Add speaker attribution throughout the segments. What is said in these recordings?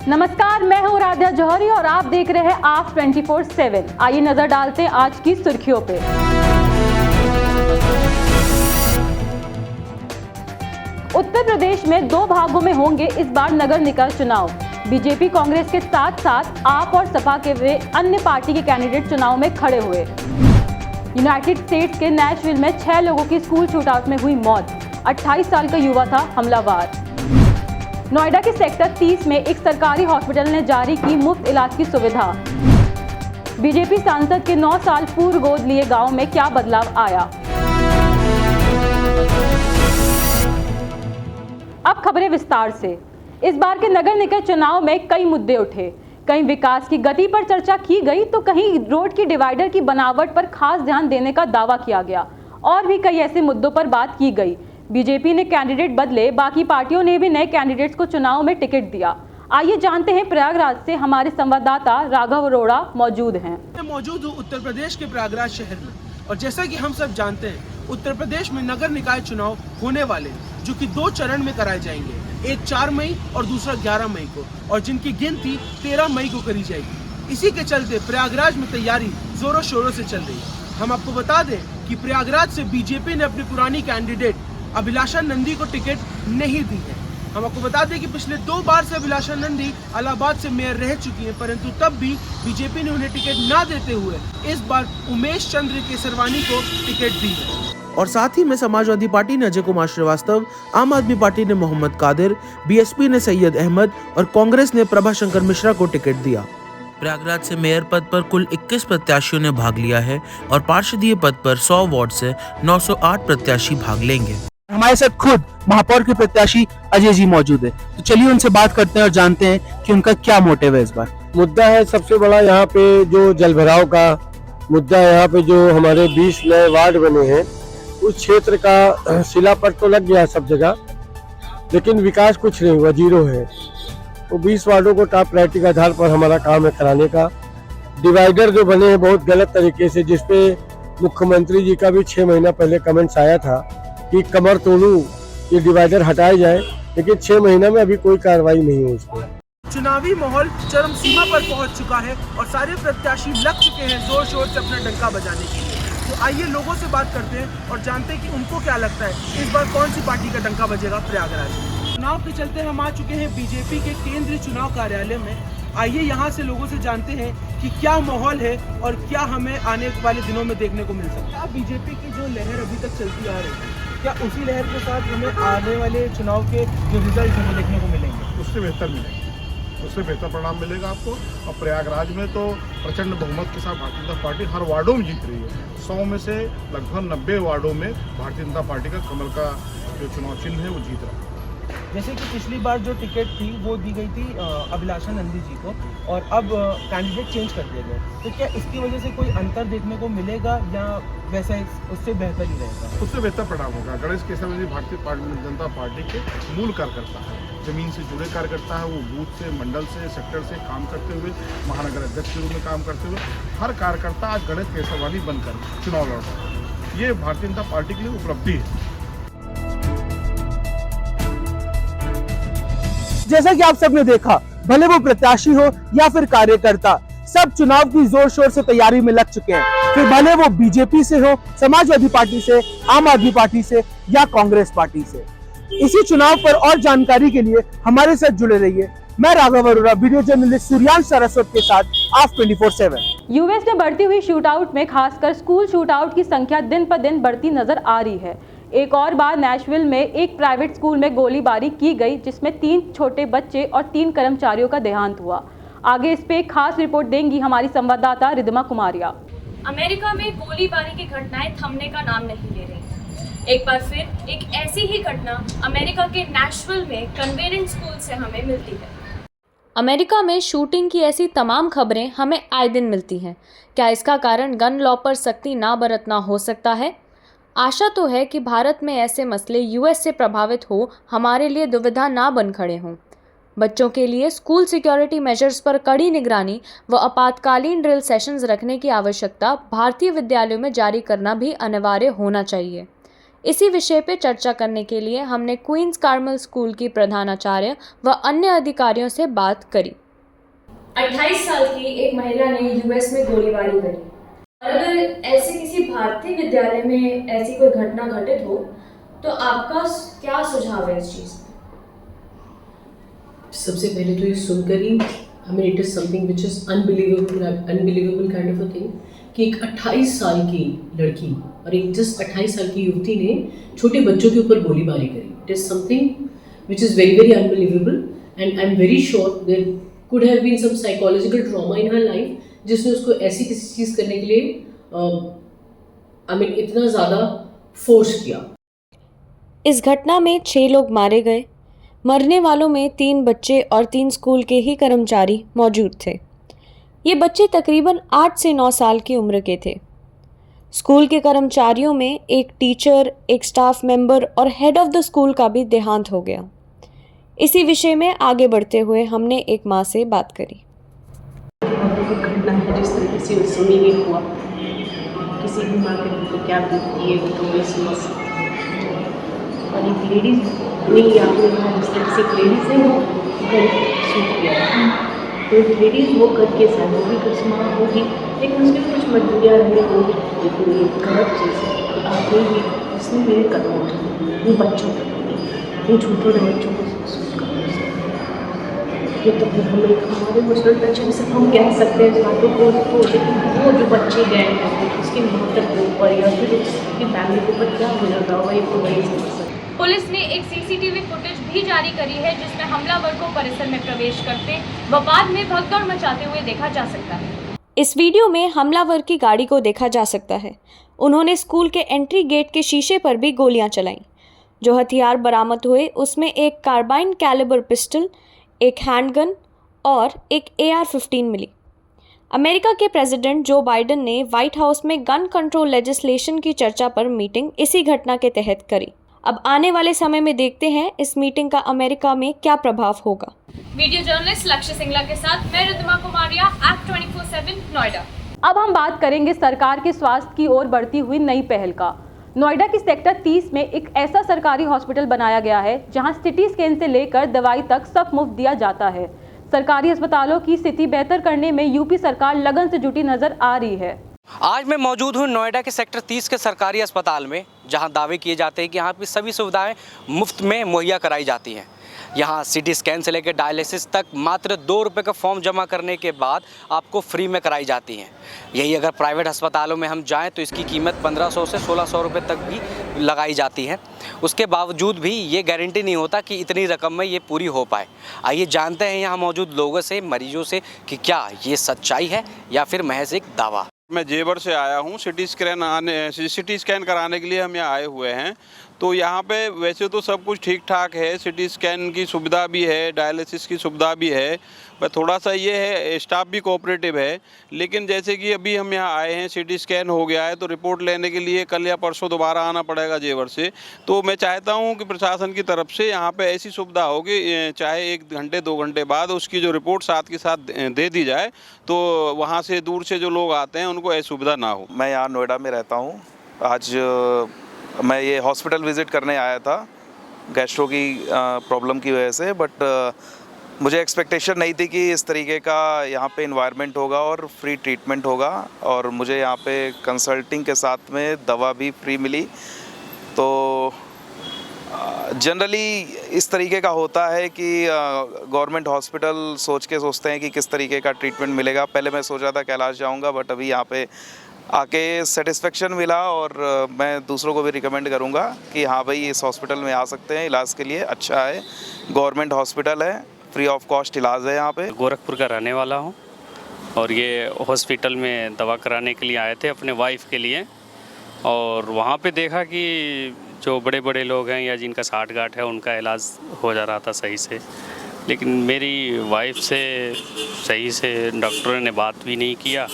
Speaker 1: नमस्कार, मैं हूं राध्या जौहरी और आप देख रहे हैं आप 24/7। आइए नजर डालते हैं आज की सुर्खियों पे। उत्तर प्रदेश में 2 भागों में होंगे इस बार नगर निकाय चुनाव। बीजेपी कांग्रेस के साथ साथ आप और सपा के वे अन्य पार्टी के कैंडिडेट चुनाव में खड़े हुए। यूनाइटेड स्टेट्स के नैशविल में 6 लोगों की स्कूल शूटआउट में हुई मौत। 28 साल का युवा था हमलावर। नोएडा के सेक्टर 30 में एक सरकारी हॉस्पिटल ने जारी की मुफ्त इलाज की सुविधा। बीजेपी सांसद के 9 साल पूर्व गोद लिए गांव में क्या बदलाव आया। अब खबरें विस्तार से। इस बार के नगर निकाय चुनाव में कई मुद्दे उठे। कहीं विकास की गति पर चर्चा की गई तो कहीं रोड की डिवाइडर की बनावट पर खास ध्यान देने का दावा किया गया और भी कई ऐसे मुद्दों पर बात की गई। बीजेपी ने कैंडिडेट बदले, बाकी पार्टियों ने भी नए कैंडिडेट्स को चुनाव में टिकट दिया। आइए जानते हैं, प्रयागराज से हमारे संवाददाता राघव अरोड़ा मौजूद हैं।
Speaker 2: मौजूद हूँ उत्तर प्रदेश के प्रयागराज शहर में और जैसा कि हम सब जानते हैं उत्तर प्रदेश में नगर निकाय चुनाव होने वाले जो कि 2 चरण में कराए जाएंगे, एक 4 मई और दूसरा 11 मई को, और जिनकी गिनती 13 मई को करी जाएगी। इसी के चलते प्रयागराज में तैयारी जोरों शोरों से चल रही है। हम आपको बता दें कि प्रयागराज से बीजेपी ने अपनी पुरानी कैंडिडेट अभिलाषा नंदी को टिकट नहीं दी है। हम आपको बता दें कि पिछले 2 बार से अभिलाषा नंदी इलाहाबाद से मेयर रह चुकी हैं, परंतु तब भी बीजेपी ने उन्हें टिकट ना देते हुए इस बार उमेश चंद्र केसरवानी को टिकट दी है। और साथ ही में समाजवादी पार्टी ने अजय कुमार श्रीवास्तव, आम आदमी पार्टी ने मोहम्मद कादिर, बीएसपी ने सैयद अहमद और कांग्रेस ने प्रभा शंकर मिश्रा को टिकट दिया। प्रयागराज से मेयर पद पर कुल 21 प्रत्याशियों ने भाग लिया है और पार्षदीय पद पर 100 वार्ड से 908 प्रत्याशी भाग लेंगे।
Speaker 3: हमारे साथ खुद महापौर के प्रत्याशी अजय जी मौजूद है, तो चलिए उनसे बात करते हैं और जानते हैं कि उनका क्या मोटिव है इस बार।
Speaker 4: मुद्दा है सबसे बड़ा यहाँ पे जो जलभराव का मुद्दा है। यहाँ पे जो हमारे 20 नए वार्ड बने हैं उस क्षेत्र का शिलापट तो लग गया सब जगह, लेकिन विकास कुछ नहीं हुआ, 0 है। तो 20 वार्डों को टॉप प्रायोरिटी के आधार पर हमारा काम है कराने का। डिवाइडर जो बने हैं बहुत गलत तरीके से, जिसपे मुख्यमंत्री जी का भी 6 महीना पहले कमेंट्स आया था कि कमर तोड़ू ये डिवाइडर हटाए जाए, लेकिन 6 महीना में अभी कोई कार्रवाई नहीं हुई उस पर।
Speaker 2: चुनावी माहौल चरम सीमा पर पहुंच चुका है और सारे प्रत्याशी लग चुके हैं जोर शोर से अपना डंका बजाने के लिए। तो आइए लोगों से बात करते हैं और जानते हैं कि उनको क्या लगता है इस बार कौन सी पार्टी का डंका बजेगा प्रयागराज में। चुनाव के चलते हम आ चुके हैं बीजेपी के केंद्रीय चुनाव कार्यालय में। आइए यहाँ से लोगों से जानते हैं कि क्या माहौल है और क्या हमें आने वाले दिनों में देखने को मिल सकता है। बीजेपी की जो लहर अभी तक चलती आ रही है, क्या उसी लहर के साथ हमें आने वाले चुनाव के जो रिजल्ट हमें देखने को मिलेंगे?
Speaker 5: उससे बेहतर मिलेंगे, उससे बेहतर परिणाम मिलेगा आपको। और प्रयागराज में तो प्रचंड बहुमत के साथ भारतीय जनता पार्टी हर वार्डों में जीत रही है। 100 में से लगभग 90 वार्डों में भारतीय जनता पार्टी का कमल का जो चुनाव चिन्ह है वो जीत रहा है।
Speaker 2: जैसे कि पिछली बार जो टिकट थी वो दी गई थी अभिलाषा नंदी जी को और अब कैंडिडेट चेंज कर दिए गए, तो क्या इसकी वजह से कोई अंतर देखने को मिलेगा या वैसा उससे बेहतर ही रहेगा?
Speaker 5: उससे बेहतर परिणाम होगा। गणेश केसरवानी भारतीय जनता पार्टी के मूल कार्यकर्ता है, जमीन से जुड़े कार्यकर्ता है। वो बूथ से, मंडल से, सेक्टर से काम करते हुए, महानगर अध्यक्ष के रूप में काम करते हुए हर कार्यकर्ता आज गणेश केसरवानी बनकर चुनाव लड़ रहा है। ये भारतीय जनता पार्टी के लिए उपलब्धि है।
Speaker 3: जैसा कि आप सबने देखा, भले वो प्रत्याशी हो या फिर कार्यकर्ता, सब चुनाव की जोर शोर से तैयारी में लग चुके हैं। फिर भले वो बीजेपी से हो, समाजवादी पार्टी से, आम आदमी पार्टी से या कांग्रेस पार्टी से। इसी चुनाव पर और जानकारी के लिए हमारे साथ जुड़े रहिए। मैं राघव अरोड़ा, वीडियो जर्नलिस्ट सूर्यांश सरस्वत के साथ आप 24/7।
Speaker 1: यूएस में बढ़ती हुई शूटआउट में खासकर स्कूल शूटआउट की संख्या दिन पर दिन बढ़ती नजर आ रही है। एक और बार नैशविल में एक प्राइवेट स्कूल में गोलीबारी की गई, जिसमें 3 छोटे बच्चे और 3 कर्मचारियों का देहांत हुआ। आगे इस पे एक खास रिपोर्ट देंगी हमारी संवाददाता रिद्धिमा कुमारिया।
Speaker 6: अमेरिका में गोलीबारी की घटनाएं थमने का नाम नहीं ले रही। एक बार फिर एक ऐसी ही घटना अमेरिका के नैशविल में कन्वेंट स्कूल से हमें मिलती है। अमेरिका में शूटिंग की ऐसी तमाम खबरें हमें आए दिन मिलती हैं। क्या इसका कारण गन लॉ पर सख्ती ना बरतना हो सकता है? आशा तो है कि भारत में ऐसे मसले यूएस से प्रभावित हो हमारे लिए दुविधा ना बन खड़े हों। बच्चों के लिए स्कूल सिक्योरिटी मेजर्स पर कड़ी निगरानी व आपातकालीन ड्रिल सेशंस रखने की आवश्यकता भारतीय विद्यालयों में जारी करना भी अनिवार्य होना चाहिए। इसी विषय पे चर्चा करने के लिए हमने क्वींस कार्मल स्कूल की प्रधानाचार्य व अन्य अधिकारियों से बात करी। 28 साल की एक महिला ने यूएस में गोलीबारी करी। अगर ऐसे किसी भारतीय विद्यालय में ऐसी कोई घटना घटित हो तो आपका क्या सुझाव है इस चीज़ में?
Speaker 7: सबसे पहले तो ये सुनकर ही हमें it is something which is unbelievable kind of a thing कि एक 28 साल की लड़की और एक जस्ट 28 साल की युवती ने छोटे बच्चों के ऊपर गोलीबारी करी। It is something which is very very unbelievable and I am very sure there could have been some psychological trauma in her life जिसने उसको ऐसी किसी चीज़ करने के लिए इतना ज़्यादा फोर्स किया।
Speaker 6: इस घटना में 6 लोग मारे गए। मरने वालों में 3 बच्चे और 3 स्कूल के ही कर्मचारी मौजूद थे। ये बच्चे तकरीबन 8 से 9 साल की उम्र के थे। स्कूल के कर्मचारियों में एक टीचर, एक स्टाफ मेंबर और हेड ऑफ द स्कूल का भी देहांत हो गया। इसी विषय में आगे बढ़ते हुए हमने एक माँ से बात करी।
Speaker 7: घटना है जिस तरीके से उस समय ये हुआ, किसी भी माँ के लिए क्या बीतती है वो तो मैं समझ सकती हूँ। और एक लेडीज नहीं, आपने कहा जिस तरह से एक लेडीज है वो घर सूट गया, तो एक लेडीज वो करके शायद वो भी कुछ माँ होगी, लेकिन उसके कुछ मजबूरियाँ रही होंगी। लेकिन ये गलत चीज़ है। आपने भी इसमें मेरे कदम उठाए, इन बच्चों को इन छोटे छोटे बच्चों को सूट कर ये तो फिर हमें हमारे मुस्लिम कल्चर से हम कह सकते हैं इस बातों को, तो लेकिन वो जो बच्चे गए हैं उसकी माता के ऊपर या फिर उसकी फैमिली के ऊपर क्या गुजर रहा होगा ये तो वही समझ सकते।
Speaker 6: पुलिस ने एक सीसीटीवी फुटेज भी जारी करी है जिसमें हमलावर को परिसर में प्रवेश करते व बाद में भगदड़ मचाते हुए देखा जा सकता है। इस वीडियो में हमलावर की गाड़ी को देखा जा सकता है। उन्होंने स्कूल के एंट्री गेट के शीशे पर भी गोलियां चलाईं। जो हथियार बरामद हुए उसमें एक कार्बाइन कैलिबर पिस्टल, एक हैंडगन और एक AR-15 मिली। अमेरिका के प्रेसिडेंट जो बाइडेन ने व्हाइट हाउस में गन कंट्रोल लेजिस्लेशन की चर्चा पर मीटिंग इसी घटना के तहत करी। अब आने वाले समय में देखते हैं इस मीटिंग का अमेरिका में क्या प्रभाव होगा। वीडियो जर्नलिस्ट लक्ष्य सिंगला के साथ मैं रिद्धिमा कुमारिया, एक्ट 24/7 नोएडा।
Speaker 1: अब हम बात करेंगे सरकार के स्वास्थ्य की ओर बढ़ती हुई नई पहल का। नोएडा की सेक्टर 30 में एक ऐसा सरकारी हॉस्पिटल बनाया गया है जहां सिटी स्कैन से लेकर दवाई तक सब मुफ्त दिया जाता है। सरकारी अस्पतालों की स्थिति बेहतर करने में यूपी सरकार लगन से जुटी नजर आ रही है।
Speaker 8: आज मैं मौजूद हूँ नोएडा के सेक्टर 30 के सरकारी अस्पताल में, जहां दावे किए जाते हैं कि यहाँ की सभी सुविधाएं मुफ्त में मुहैया कराई जाती हैं। यहाँ सिटी स्कैन से लेकर डायलिसिस तक मात्र 2 रुपये का फॉर्म जमा करने के बाद आपको फ्री में कराई जाती हैं। यही अगर प्राइवेट अस्पतालों में हम जाएं तो इसकी कीमत 1500 से 1600 रुपये तक भी लगाई जाती है। उसके बावजूद भी ये गारंटी नहीं होता कि इतनी रकम में ये पूरी हो पाए। आइए जानते हैं यहाँ मौजूद लोगों से, मरीजों से कि क्या ये सच्चाई है या फिर महज एक दावा।
Speaker 9: मैं जेवर से आया हूँ। सिटी स्कैन कराने के लिए हम यहाँ आए हुए हैं। तो यहाँ पे वैसे तो सब कुछ ठीक ठाक है, सिटी स्कैन की सुविधा भी है, डायलिसिस की सुविधा भी है, पर थोड़ा सा ये है स्टाफ भी कोऑपरेटिव है। लेकिन जैसे कि अभी हम यहाँ आए हैं, सिटी स्कैन हो गया है, तो रिपोर्ट लेने के लिए कल या परसों दोबारा आना पड़ेगा जेवर से। तो मैं चाहता हूँ कि प्रशासन की तरफ से यहाँ पे ऐसी सुविधा होगी, चाहे 1 घंटे 2 घंटे बाद उसकी जो रिपोर्ट साथ के साथ दे दी जाए, तो वहाँ से दूर से जो लोग आते हैं उनको ऐसी सुविधा ना हो।
Speaker 10: मैं यहाँ नोएडा में रहता हूँ। आज मैं ये हॉस्पिटल विज़िट करने आया था गैस्ट्रो की प्रॉब्लम की वजह से, बट मुझे एक्सपेक्टेशन नहीं थी कि इस तरीके का यहाँ पे इन्वायरमेंट होगा और फ्री ट्रीटमेंट होगा, और मुझे यहाँ पे कंसल्टिंग के साथ में दवा भी फ्री मिली। तो जनरली इस तरीके का होता है कि गवर्नमेंट हॉस्पिटल सोचते हैं कि किस तरीके का ट्रीटमेंट मिलेगा। पहले मैं सोच रहा था कैलाश जाऊँगा, बट अभी यहाँ पे आके सेटिस्फेक्शन मिला, और मैं दूसरों को भी रिकमेंड करूँगा कि हाँ भाई इस हॉस्पिटल में आ सकते हैं, इलाज के लिए अच्छा है, गवर्नमेंट हॉस्पिटल है, फ्री ऑफ कॉस्ट इलाज है यहाँ पे।
Speaker 11: गोरखपुर का रहने वाला हूँ और ये हॉस्पिटल में दवा कराने के लिए आए थे अपने वाइफ के लिए, और वहाँ पे देखा कि जो बड़े बड़े लोग हैं या जिनका 60 गांठ है उनका इलाज हो जा रहा था सही से, लेकिन मेरी वाइफ से सही से डॉक्टर ने बात भी नहीं किया,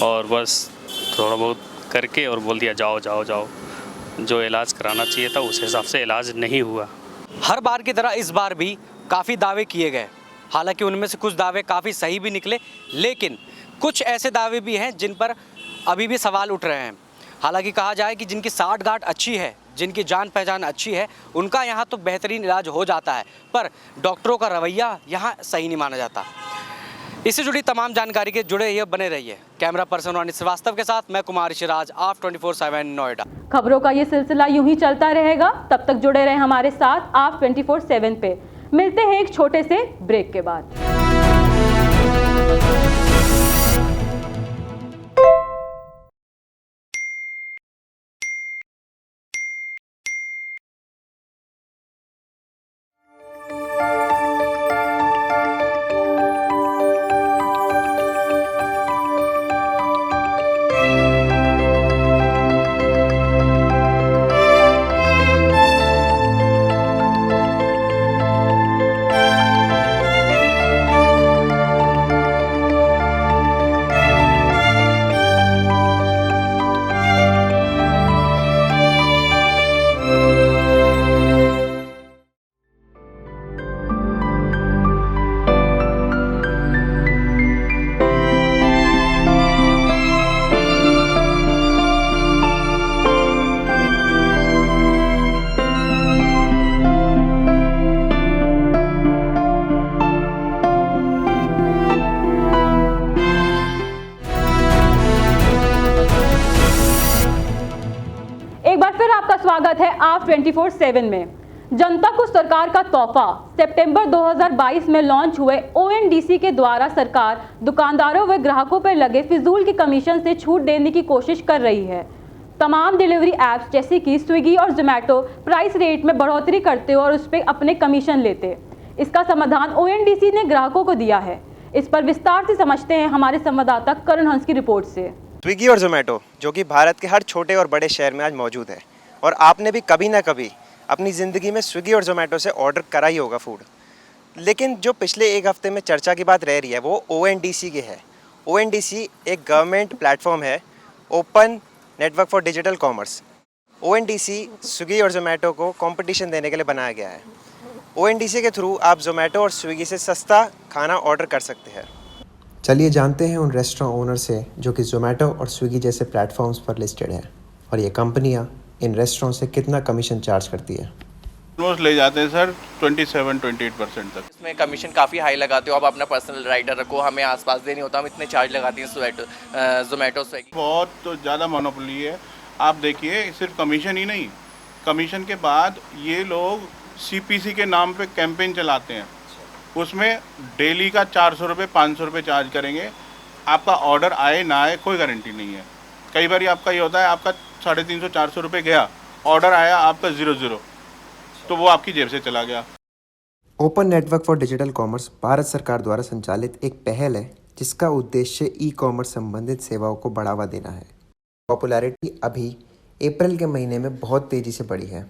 Speaker 11: और बस थोड़ा बहुत करके और बोल दिया जाओ जाओ जाओ। जो इलाज कराना चाहिए था उस हिसाब से इलाज नहीं हुआ।
Speaker 8: हर बार की तरह इस बार भी काफ़ी दावे किए गए, हालांकि उनमें से कुछ दावे काफ़ी सही भी निकले, लेकिन कुछ ऐसे दावे भी हैं जिन पर अभी भी सवाल उठ रहे हैं। हालांकि कहा जाए कि जिनकी 60 गांठ अच्छी है, जिनकी जान पहचान अच्छी है उनका यहाँ तो बेहतरीन इलाज हो जाता है, पर डॉक्टरों का रवैया यहाँ सही नहीं माना जाता। इससे जुड़ी तमाम जानकारी के जुड़े ये बने रहिए। कैमरा पर्सन वानी श्रीवास्तव के साथ मैं कुमार ऋषिराज, आप 24/7 नोएडा।
Speaker 1: खबरों का ये सिलसिला यूं ही चलता रहेगा, तब तक जुड़े रहें हमारे साथ आप 24/7 पे। मिलते हैं एक छोटे से ब्रेक के बाद। एक बार फिर आपका स्वागत है आप 24/7 में। जनता को सरकार का तोहफा। सितंबर 2022 में लॉन्च हुए ONDC के द्वारा सरकार दुकानदारों व ग्राहकों पर लगे फिजूल की कमीशन से छूट देने की कोशिश कर रही है। तमाम डिलीवरी ऐप्स जैसे कि स्विगी और जोमेटो प्राइस रेट में बढ़ोतरी करते और उस पर अपने कमीशन लेते। इसका समाधान ONDC ने ग्राहकों को दिया है। इस पर विस्तार से समझते हैं हमारे संवाददाता करण हंस की रिपोर्ट से।
Speaker 12: स्विगी और जोमेटो जो कि भारत के हर छोटे और बड़े शहर में आज मौजूद है, और आपने भी कभी ना कभी अपनी ज़िंदगी में स्विगी और जोमेटो से ऑर्डर करा ही होगा फूड। लेकिन जो पिछले एक हफ्ते में चर्चा की बात रह रही है वो ONDC की है। ONDC एक गवर्नमेंट प्लेटफॉर्म है, open network for digital commerce. ONDC Swiggy और जोमेटो को कंपटीशन देने के लिए बनाया गया है। ONDC के थ्रू आप जोमेटो और स्विगी से सस्ता खाना ऑर्डर कर सकते हैं। चलिए जानते हैं उन रेस्टोरेंट ओनर से जो कि जोमेटो और स्विगी जैसे प्लेटफॉर्म्स पर लिस्टेड है, और ये कंपनियां इन रेस्टोरेंट से कितना कमीशन चार्ज करती है।
Speaker 9: ले जाते हैं सर 27-28% तक।
Speaker 13: इसमें कमीशन काफ़ी हाई लगाते हो, आप अपना पर्सनल राइडर रखो, हमें आसपास दे नहीं होता, हम इतने चार्ज लगाते हैं जोमेटो स्विगी।
Speaker 5: बहुत तो ज़्यादा मोनोपोली है। आप देखिए सिर्फ कमीशन ही नहीं, कमीशन के बाद ये लोग CPC के नाम पे कैंपेन चलाते हैं, उसमें डेली का 400 रुपये 500 रुपये चार्ज करेंगे। आपका ऑर्डर आए ना आए कोई गारंटी नहीं है। कई बार आपका ये होता है, आपका 350-400 रुपये गया, ऑर्डर आया आपका 0, तो वो आपकी जेब से चला गया।
Speaker 12: Open network for digital commerce Bharat सरकार द्वारा संचालित एक पहल है जिसका उद्देश्य ई-कॉमर्स संबंधित सेवाओं को बढ़ावा देना है। पॉपुलैरिटी अभी अप्रैल के महीने में बहुत तेज़ी से बढ़ी है।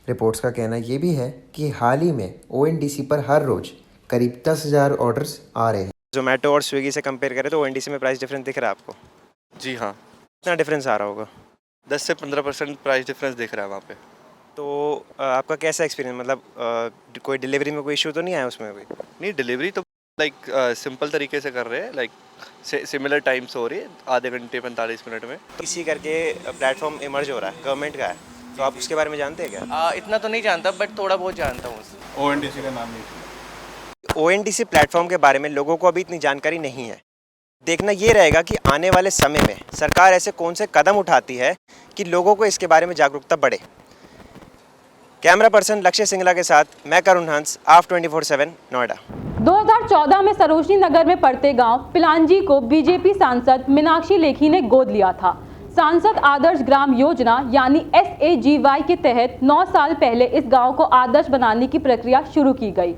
Speaker 12: रिपोर्ट्स का कहना ये भी है कि हाल ही में ONDC पर हर रोज़ करीब 10,000 ऑर्डर्स आ रहे हैं। जोमेटो और स्विगी से कंपेयर करें तो ONDC में प्राइस डिफरेंस दिख रहा है आपको?
Speaker 14: जी हाँ,
Speaker 12: कितना डिफरेंस आ रहा होगा?
Speaker 14: 10 से 15% प्राइस डिफरेंस दिख रहा है वहाँ पे।
Speaker 12: तो आपका कैसा एक्सपीरियंस, मतलब कोई डिलीवरी में कोई इशू तो नहीं आया उसमें अभी?
Speaker 14: नहीं, डिलीवरी तो सिंपल तरीके से कर रहे हैं, सिमिलर टाइम्स हो रही है, आधे घंटे 45 मिनट में।
Speaker 12: इसी करके प्लेटफॉर्म इमर्ज हो रहा है, गवर्नमेंट का है, तो आप उसके बारे में जानते हैं क्या?
Speaker 13: इतना तो नहीं जानता, बट थोड़ा बहुत जानता हूँ।
Speaker 5: ONDC का नाम नहीं।
Speaker 12: ONDC प्लेटफॉर्म के बारे में लोगों को अभी इतनी जानकारी नहीं है। देखना ये रहेगा कि आने वाले समय में सरकार ऐसे कौन से कदम उठाती है कि लोगों को इसके बारे में जागरूकता बढ़े। कैमरा पर्सन लक्ष्य सिंगला के साथ मैं करुण हंस, आप 24/7 नोएडा।
Speaker 1: 2014 में सरोजनी नगर में पड़ते गांव पिलांजी को बीजेपी सांसद मीनाक्षी लेखी ने गोद लिया था। सांसद आदर्श ग्राम योजना यानी SAGY के तहत 9 साल पहले इस गांव को आदर्श बनाने की प्रक्रिया शुरू की गई।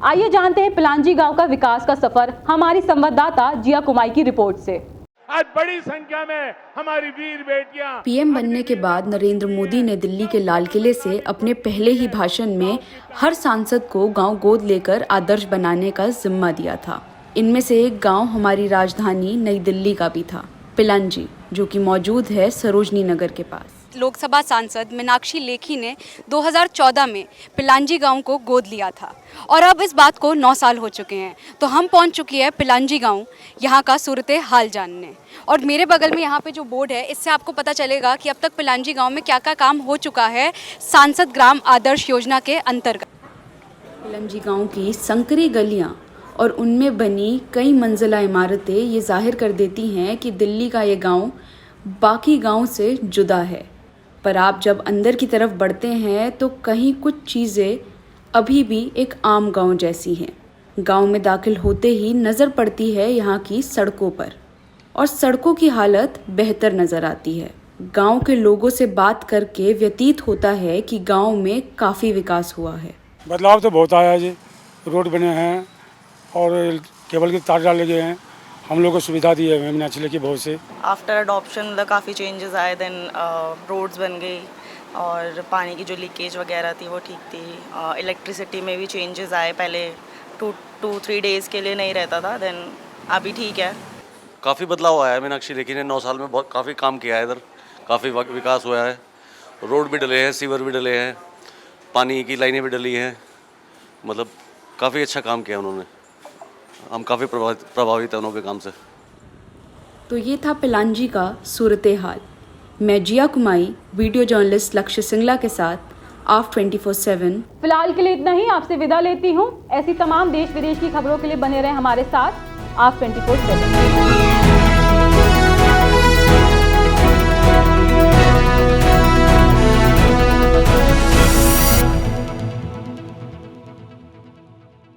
Speaker 1: आइए जानते हैं पिलांजी गांव का विकास का सफर हमारी संवाददाता जिया कुमाई की रिपोर्ट से।
Speaker 15: आज बड़ी संख्या में हमारी वीर बेटियां।
Speaker 16: PM बनने के बाद नरेंद्र मोदी ने दिल्ली के लाल किले से अपने पहले ही भाषण में हर सांसद को गांव गोद लेकर आदर्श बनाने का जिम्मा दिया था। इनमें से एक गांव हमारी राजधानी नई दिल्ली का भी था, पिलांजी, जो कि मौजूद है सरोजनी नगर के पास। लोकसभा सांसद मीनाक्षी लेखी ने 2014 में पिलांजी गांव को गोद लिया था और अब इस बात को 9 साल हो चुके हैं। तो हम पहुंच चुके हैं पिलांजी गांव यहाँ का सूरत हाल जानने, और मेरे बगल में यहाँ पे जो बोर्ड है इससे आपको पता चलेगा कि अब तक पिलांजी गांव में क्या क्या काम हो चुका है सांसद ग्राम आदर्श योजना के अंतर्गत। पिलांजी गांव की संकरी गलियां और उनमें बनी कई मंजिला इमारतें ये जाहिर कर देती हैं कि दिल्ली का ये गांव बाकी गांव से जुदा है। पर आप जब अंदर की तरफ बढ़ते हैं तो कहीं कुछ चीज़ें अभी भी एक आम गांव जैसी हैं। गांव में दाखिल होते ही नज़र पड़ती है यहाँ की सड़कों पर, और सड़कों की हालत बेहतर नज़र आती है। गांव के लोगों से बात करके व्यतीत होता है कि गांव में काफ़ी विकास हुआ है।
Speaker 17: बदलाव तो बहुत आया है जी, रोड बने हैं और केबल के तार डाले गए हैं, हम लोग को सुविधा दी है मीनाक्षी लेखी बहुत से।
Speaker 18: आफ्टर अडॉप्शन मतलब काफ़ी चेंजेस आए, देन रोड्स बन गई और पानी की जो लीकेज वगैरह थी वो ठीक थी। इलेक्ट्रिसिटी में भी चेंजेस आए, पहले 2-3 डेज़ के लिए नहीं रहता था, देन अभी ठीक है।
Speaker 19: काफ़ी बदलाव आया है, मीनाक्षी लेखी ने 9 साल में बहुत काफ़ी काम किया है, इधर काफ़ी विकास हुआ है। रोड भी डले हैं, सीवर भी डले हैं, पानी की लाइनें भी डली हैं, मतलब काफ़ी अच्छा काम किया उन्होंने। हम काफ़ी प्रभावित हैं उनके काम से।
Speaker 16: तो ये था पिलांजी का सूरत हाल। मैं जिया कुमाई, वीडियो जर्नलिस्ट लक्ष्य सिंगला के साथ आप 24/7।
Speaker 1: फिलहाल के लिए इतना ही, आपसे विदा लेती हूँ। ऐसी तमाम देश विदेश की खबरों के लिए बने रहें हमारे साथ आप 24/7।